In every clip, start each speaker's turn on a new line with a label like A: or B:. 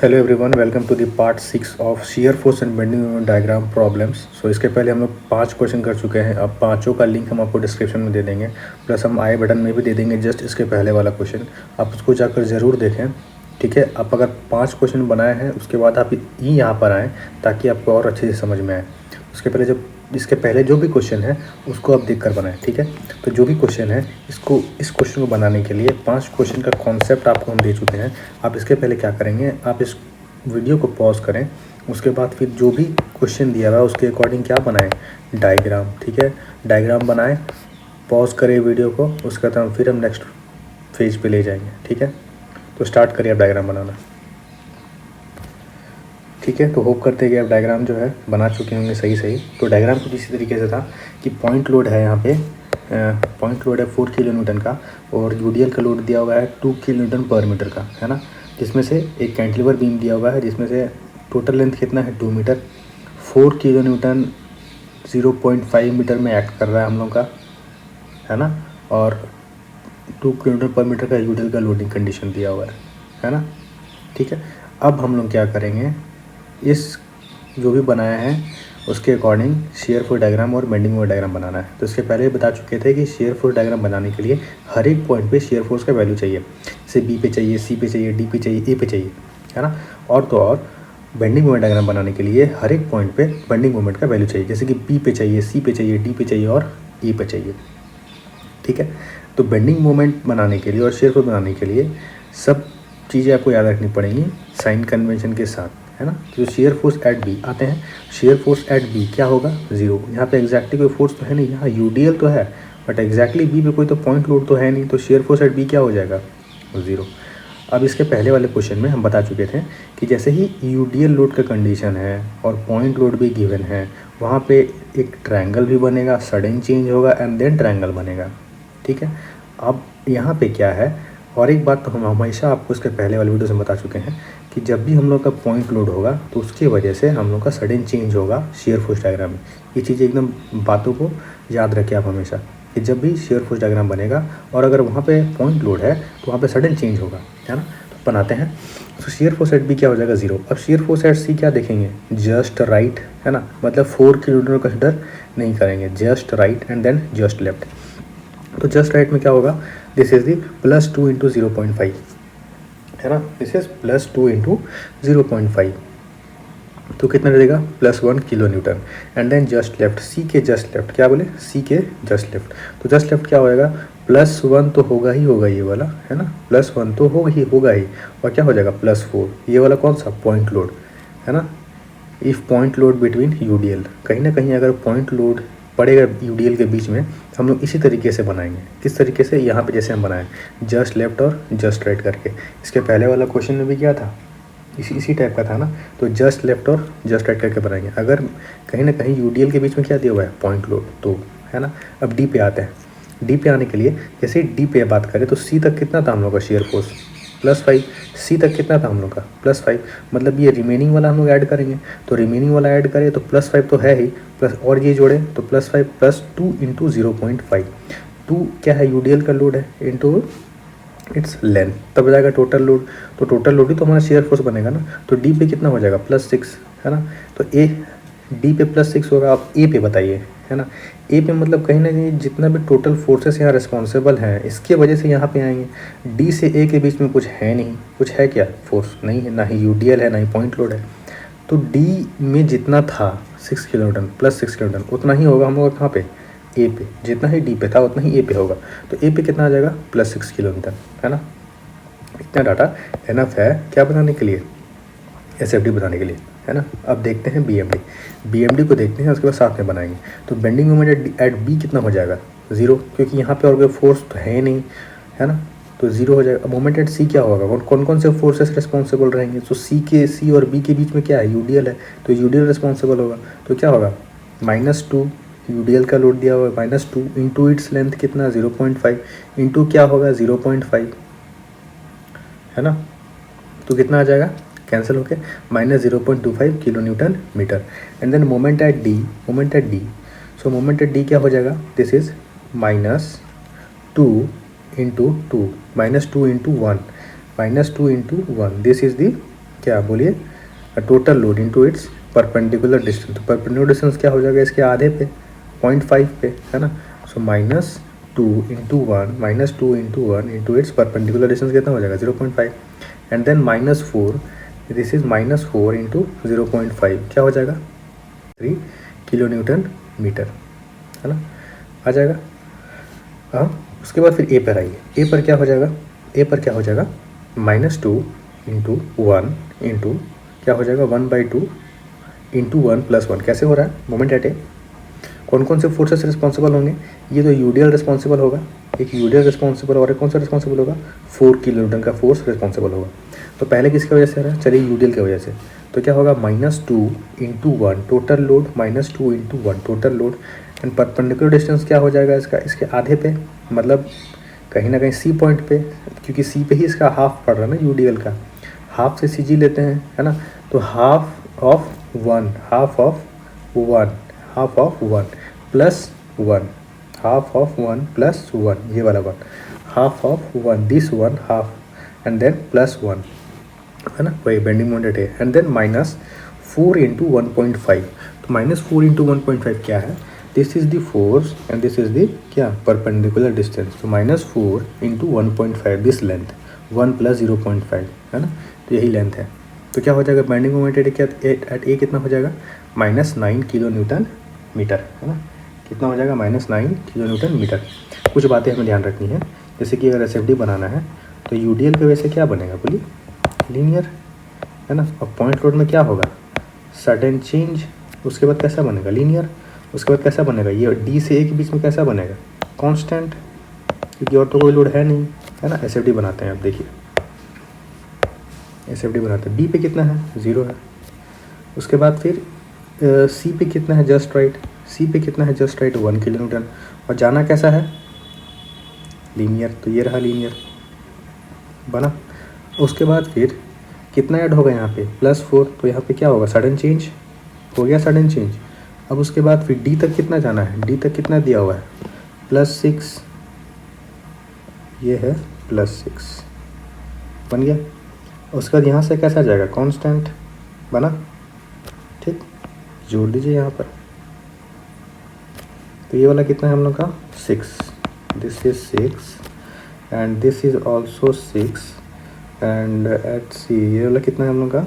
A: Hello everyone, welcome to the part 6 of shear force and bending moment diagram problems. So इसके पहले हम लोग 5 question कर चुके हैं। अब पांचों का लिंक हम आपको डिस्क्रिप्शन में दे देंगे, प्लस हम आई बटन में भी दे देंगे जस्ट इसके पहले वाला क्वेश्चन। आप उसको जाकर ज़रूर देखें, ठीक है। आप अगर 5 क्वेश्चन बनाए हैं उसके बाद आप ही यहाँ पर आएँ ताकि आपको और अच्छे से समझ में आए। उसके पहले इसके पहले जो भी क्वेश्चन है उसको आप देख कर बनाएं, ठीक है। तो जो भी क्वेश्चन है इस क्वेश्चन को बनाने के लिए 5 क्वेश्चन का कॉन्सेप्ट आपको हम दे चुके हैं। आप इसके पहले क्या करेंगे, आप इस वीडियो को पॉज करें, उसके बाद फिर जो भी क्वेश्चन दिया हुआ है उसके अकॉर्डिंग क्या बनाएं, डायग्राम, ठीक है। डायग्राम बनाएं, पॉज करें वीडियो को, उसके बाद फिर हम नेक्स्ट फेज पे ले जाएंगे, ठीक है। तो स्टार्ट करिए आप डायग्राम बनाना, ठीक है। तो होप करते हैं कि आप डायग्राम जो है बना चुके होंगे सही। तो डायग्राम कुछ इसी तरीके से था कि पॉइंट लोड है यहाँ पे, पॉइंट लोड है 4 किलो न्यूटन का, और यूडीएल का लोड दिया हुआ है 2 किलो न्यूटन पर मीटर का, है ना। जिसमें से एक कैंटिलीवर बीम दिया हुआ है जिसमें से टोटल लेंथ कितना है 2 मीटर, 4 किलो न्यूटन 0.5 मीटर में एक्ट कर रहा है हम लोग का, है ना। और 2 किलो न्यूटन पर मीटर का यूडीएल का लोडिंग कंडीशन दिया हुआ है ना, ठीक है। अब हम लोग क्या करेंगे, इस जो भी बनाया है उसके अकॉर्डिंग शेयर फोर्स डायग्राम और बेंडिंग मोमेंट डायग्राम बनाना है। तो इसके पहले बता चुके थे कि शेयर फोर्स डायग्राम बनाने के लिए हर एक पॉइंट पे शेयर फोर्स का वैल्यू चाहिए, जैसे बी पे चाहिए, सी पे चाहिए, डी पे चाहिए, ए पे चाहिए, है ना। और तो और बेंडिंग मोमेंट डायग्राम बनाने के लिए हर एक पॉइंट पे बेंडिंग मोमेंट का वैल्यू चाहिए, जैसे कि बी पे चाहिए, सी पे चाहिए, डी पे चाहिए और ए पे चाहिए, ठीक है। तो बेंडिंग मोमेंट बनाने के लिए और शेयर फोर्स बनाने के लिए सब चीज़ें आपको याद रखनी पड़ेंगी साइन कन्वेंशन के साथ, है ना। जो शेयर फोर्स एट बी आते हैं, शेयर फोर्स एट बी क्या होगा, 0। यहाँ पे एग्जैक्टली कोई फोर्स तो है नहीं, यहाँ यूडीएल तो है बट एग्जैक्टली बी पे कोई तो पॉइंट लोड तो है नहीं, तो शेयर फोर्स एट बी क्या हो जाएगा, 0। अब इसके पहले वाले क्वेश्चन में हम बता चुके थे कि जैसे ही यूडीएल लोड का कंडीशन है और पॉइंट लोड भी गिवन है, वहाँ पे एक ट्रायंगल भी बनेगा, सडन चेंज होगा एंड देन ट्रायंगल बनेगा, ठीक है। अब यहाँ पे क्या है, और एक बात तो हम हमेशा आपको इसके पहले वाले वीडियो से बता चुके हैं कि जब भी हम लोग का पॉइंट लोड होगा तो उसकी वजह से हम लोग का सडन चेंज होगा शेयर फोर्स डायग्राम में। ये चीज़ें एकदम बातों को याद रखें आप हमेशा कि जब भी शेयर फोर्स डायग्राम बनेगा और अगर वहाँ पे पॉइंट लोड है तो वहाँ पे सडन चेंज होगा, है ना। तो बनाते हैं। तो शेयर फोर्स एट बी क्या हो जाएगा, 0। अब शेयर फोर्स एट सी क्या देखेंगे, जस्ट राइट, है ना। मतलब 4 किलोमीटर का कंसिडर नहीं करेंगे, just right and then just left. तो जस्ट राइट में क्या होगा, दिस इज दी +2 इंटू 0.5, है ना। दिस इज +2 इंटू 0.5, तो कितना देगा, +1 kilo newton. And then just left, C के जस्ट लेफ्ट, क्या बोले, सी के जस्ट लेफ्ट। तो जस्ट लेफ्ट क्या होएगा, +1 तो होगा ही होगा, ये वाला, है ना। +1 तो होगा ही, और क्या हो जाएगा +4, ये वाला कौन सा, पॉइंट लोड, है ना। If point load between UDL, कहीं ना कहीं अगर पॉइंट लोड पड़ेगा यूडीएल के बीच में, हम लोग इसी तरीके से बनाएंगे। किस तरीके से, यहाँ पे जैसे हम बनाएं, जस्ट लेफ्ट और जस्ट राइट करके। इसके पहले वाला क्वेश्चन में भी क्या था, इसी टाइप का था ना। तो जस्ट लेफ्ट और जस्ट राइट करके बनाएंगे। अगर कहीं ना कहीं यूडीएल के बीच में क्या दिया हुआ है, पॉइंट लोड, तो, है ना। अब डी पे आते हैं। डी पे आने के लिए जैसे डी पे बात करें तो सी तक कितना था हम लोग का शेयर फोर्स, +5। सी तक कितना था हम लोग का, +5। मतलब ये रिमेनिंग वाला हम लोग ऐड करेंगे, तो रिमेनिंग वाला ऐड करें तो +5 तो है ही, प्लस और ये जोड़े तो +5 +2 इंटू 0.5। 2 क्या है, यूडीएल का लोड है, इंटू इट्स लेंथ, तब जाएगा टोटल लोड। तो टोटल लोड ही तो हमारा शेयर फोर्स बनेगा ना। तो डी पे कितना हो जाएगा, +6, है ना। तो ए डी पे +6 होगा। आप ए पे बताइए, है ना। ए पे मतलब कहीं ना कहीं जितना भी टोटल फोर्सेस यहाँ रिस्पॉन्सिबल हैं इसके वजह से यहाँ पे आएंगे। डी से ए के बीच में कुछ है नहीं, कुछ है क्या, फोर्स नहीं है, ना ही यूडीएल है, ना ही पॉइंट लोड है। तो डी में जितना था 6 किलो न्यूटन +6 किलो न्यूटन, उतना ही होगा हम लोग कहाँ पे, ए पे। जितना ही डी पे था उतना ही ए पे होगा। तो ए पे कितना आ जाएगा, +6 किलो न्यूटन, है ना। इतना डाटा एनफ है क्या बनाने के लिए, एसएफडी बनाने के लिए, है ना। अब देखते हैं बीएमडी को देखते हैं, उसके बाद साथ में बनाएंगे। तो बेंडिंग मोमेंट एट बी कितना हो जाएगा, 0, क्योंकि यहाँ पे और कोई फोर्स तो है नहीं, है ना। तो 0 हो जाएगा। मोमेंट एट सी क्या होगा, कौन कौन से फोर्सेस रिस्पॉन्सिबल रहेंगे। तो सी और बी के बीच में क्या है, यूडीएल है, तो यूडीएल रिस्पॉन्सिबल होगा। तो क्या होगा, -2 यूडीएल का लोड दिया हुआ है, -2 इंटू इट्स लेंथ कितना, 0.5 इंटू क्या होगा, 0.5, है ना। तो कितना आ जाएगा, कैंसिल होके -0.25 kilo newton metre. And then moment at D, so moment at D क्या हो जाएगा, this is -2 into 2, -2 into 1, this is the क्या बोलिए, total load into its perpendicular distance. तो परपेंडिकुलर डिस्टेंस क्या हो जाएगा इसके आधे पे, 0.5 पे, है ना। So -2 into one into its perpendicular distance कितना हो जाएगा 0.5, and then -4, this is -4 into 0.5 क्या हो जाएगा 3 किलो न्यूटन मीटर, है ना, आ जाएगा। हाँ, उसके बाद फिर ए पर आइए। ए पर क्या हो जाएगा, ए पर क्या हो जाएगा -2 इंटू वन इंटू क्या हो जाएगा 1/2 इंटू 1+1। कैसे हो रहा है, मोमेंट एट ए। कौन कौन से फोर्सेस रिस्पॉन्सिबल होंगे, ये तो यूडीएल रिस्पॉन्सिबल होगा, एक यूडीएल रिस्पॉन्सिबल और एक कौन सा रिस्पॉन्सिबल होगा, 4 किलो न्यूटन का फोर्स रिस्पॉन्सिबल होगा। तो पहले किसकी वजह से आ रहा है, चलिए यूडीएल की वजह से। तो क्या होगा -2 into one total load, -2 into one total load, and perpendicular distance क्या हो जाएगा इसका, इसके आधे पे, मतलब कहीं ना कहीं सी पॉइंट पे, क्योंकि सी पे ही इसका हाफ पड़ रहा है ना यूडीएल का, हाफ से सी जी लेते हैं, है ना। तो half of one plus one, half of one plus one, ये वाला one, half of one, this one half, and then plus one, है ना, वही बेंडिंग मोमेंट है, एंड देन -4 इंटू 1.5। तो -4 इंटू 1.5 क्या है, this is the force and this is the क्या परपेंडिकुलर डिस्टेंस। तो -4 इंटू 1.5 दिस लेंथ, 1 + 0.5, है ना, तो यही लेंथ है। तो क्या हो जाएगा बेंडिंग मोमेंट एट ए कितना हो जाएगा -9 किलो न्यूटन मीटर, है ना, कितना हो जाएगा -9 किलो न्यूटन मीटर। कुछ बातें हमें ध्यान रखनी है, जैसे कि अगर एसएफडी बनाना है तो यूडीएल की वजह से क्या बनेगा बोलिए, लीनियर, है ना। और पॉइंट लोड में क्या होगा, सडन चेंज, उसके बाद कैसा बनेगा लीनियर, उसके बाद कैसा बनेगा, ये डी से ए के बीच में कैसा बनेगा कांस्टेंट, क्योंकि और तो कोई लोड है नहीं, है ना। एसएफडी बनाते हैं, आप देखिए एसएफडी बनाते हैं, बी पे कितना है 0 है। उसके बाद फिर सी पे कितना है जस्ट राइट, सी पे कितना है जस्ट राइट 1 किलो न्यूटन, और जाना कैसा है लीनियर, तो ये रहा लीनियर बना। उसके बाद फिर कितना ऐड होगा यहाँ पे +4, तो यहाँ पे क्या होगा सडन चेंज, हो गया सडन चेंज। अब उसके बाद फिर डी तक कितना जाना है, डी तक कितना दिया हुआ है +6, ये है +6 बन गया। उसके बाद यहाँ से कैसा जाएगा कांस्टेंट बना, ठीक, जोड़ दीजिए यहाँ पर। तो ये वाला कितना है हम लोग का 6, this is 6 and this is also 6, and at C ये वाला कितना है हम लोग का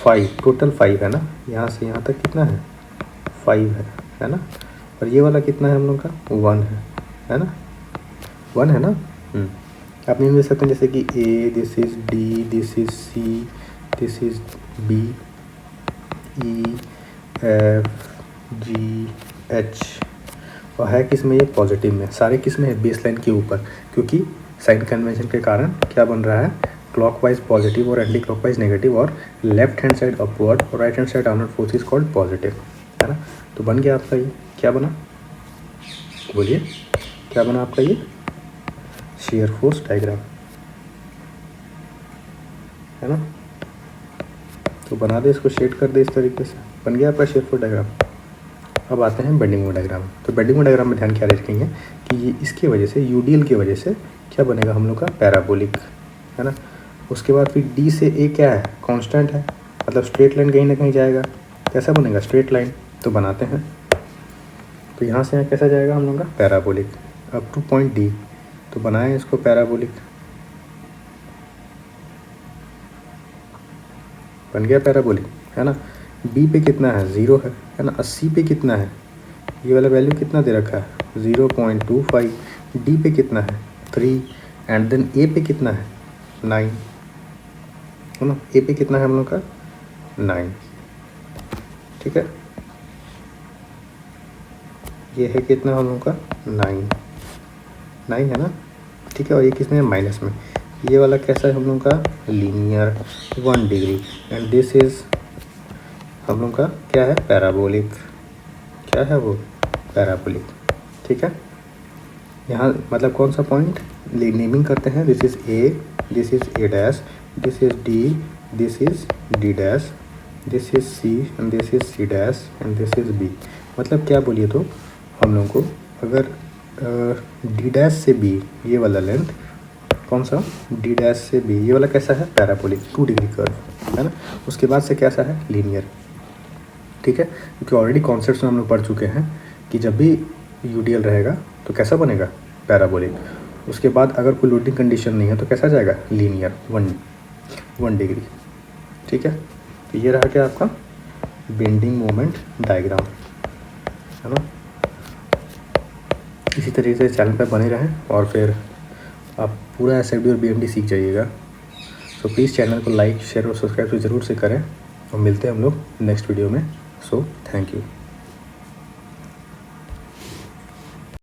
A: 5, टोटल 5 है ना, यहाँ से यहाँ तक कितना है 5 है ना। और ये वाला कितना है हम लोग का 1 है ना, 1 है ना। आप नहीं देख सकते हैं जैसे कि A, this is D, this is C, this is B, E, F, G, H, और है किस में ये पॉजिटिव में, सारे किस में है बेस लाइन के ऊपर, क्योंकि साइन कन्वेंशन के कारण क्या बन रहा है क्लॉकवाइज पॉजिटिव और एंटी क्लॉकवाइज नेगेटिव, और लेफ्ट हैंड साइड अपवर्ड और right hand side downward force is called positive, है ना। तो बन गया आपका ये, क्या बना बोलिए, क्या बना आपका ये शेयर फोर्स डायग्राम, है ना। तो बना दे इसको, शेड कर दे इस तरीके से, बन गया आपका शेयर फोर्स डायग्राम। अब आते हैं बेंडिंग मोमेंट डायग्राम। तो बेंडिंग मोमेंट डायग्राम में ध्यान क्या रखेंगे कि ये इसकी वजह से यूडीएल की वजह से क्या बनेगा हम लोग का पैराबोलिक, है ना। उसके बाद फिर डी से ए क्या है कांस्टेंट है, मतलब स्ट्रेट लाइन कहीं ना कहीं जाएगा, कैसा बनेगा स्ट्रेट लाइन। तो बनाते हैं, तो यहाँ से यहाँ कैसा जाएगा हम लोग का parabolic up two point D. तो बनाएं इसको पैराबोलिक, बन गया पैराबोलिक, है ना। बी पे कितना है 0 है ना। सी पे कितना है, ये वाला वैल्यू कितना दे रखा है 0.25, डी पे कितना है 3, एंड देन ए पे कितना है 9, है ना। ए पे कितना है हम लोग का 9, ठीक है। ये है कितना हम लोग का 9 है ना, ठीक है। और ये किसमें है माइनस में, ये वाला कैसा है हम लोग का linear 1 degree, and this is हम लोग का क्या है पैराबोलिक, क्या है वो पैराबोलिक, ठीक है। यहाँ मतलब कौन सा पॉइंट नेमिंग करते हैं, this is A, this is A dash, this is D, this is D dash, this is C and this is C dash, and this is B. मतलब क्या बोलिए तो हम लोग को अगर डी डैश से बी ये वाला लेंथ कौन सा, डी डैश से बी, ये वाला कैसा है, पैराबोलिक 2 डिग्री कर्व, है ना। उसके बाद से कैसा है, लीनियर, ठीक है, क्योंकि ऑलरेडी कॉन्सेप्ट्स में हम लोग पढ़ चुके हैं कि जब भी यूडीएल रहेगा तो कैसा बनेगा, पैराबोलिक। उसके बाद अगर कोई लोडिंग कंडीशन नहीं है तो कैसा जाएगा, लीनियर 1 डिग्री, ठीक है। तो ये रहा क्या आपका बेंडिंग मोमेंट डायग्राम, है ना। इसी तरीके से चैनल पर बने रहें और फिर आप पूरा एसएफडी और बीएमडी सीख जाइएगा। सो प्लीज़ चैनल को लाइक, शेयर और सब्सक्राइब तो ज़रूर से करें और मिलते हैं हम लोग नेक्स्ट वीडियो में। So thank you.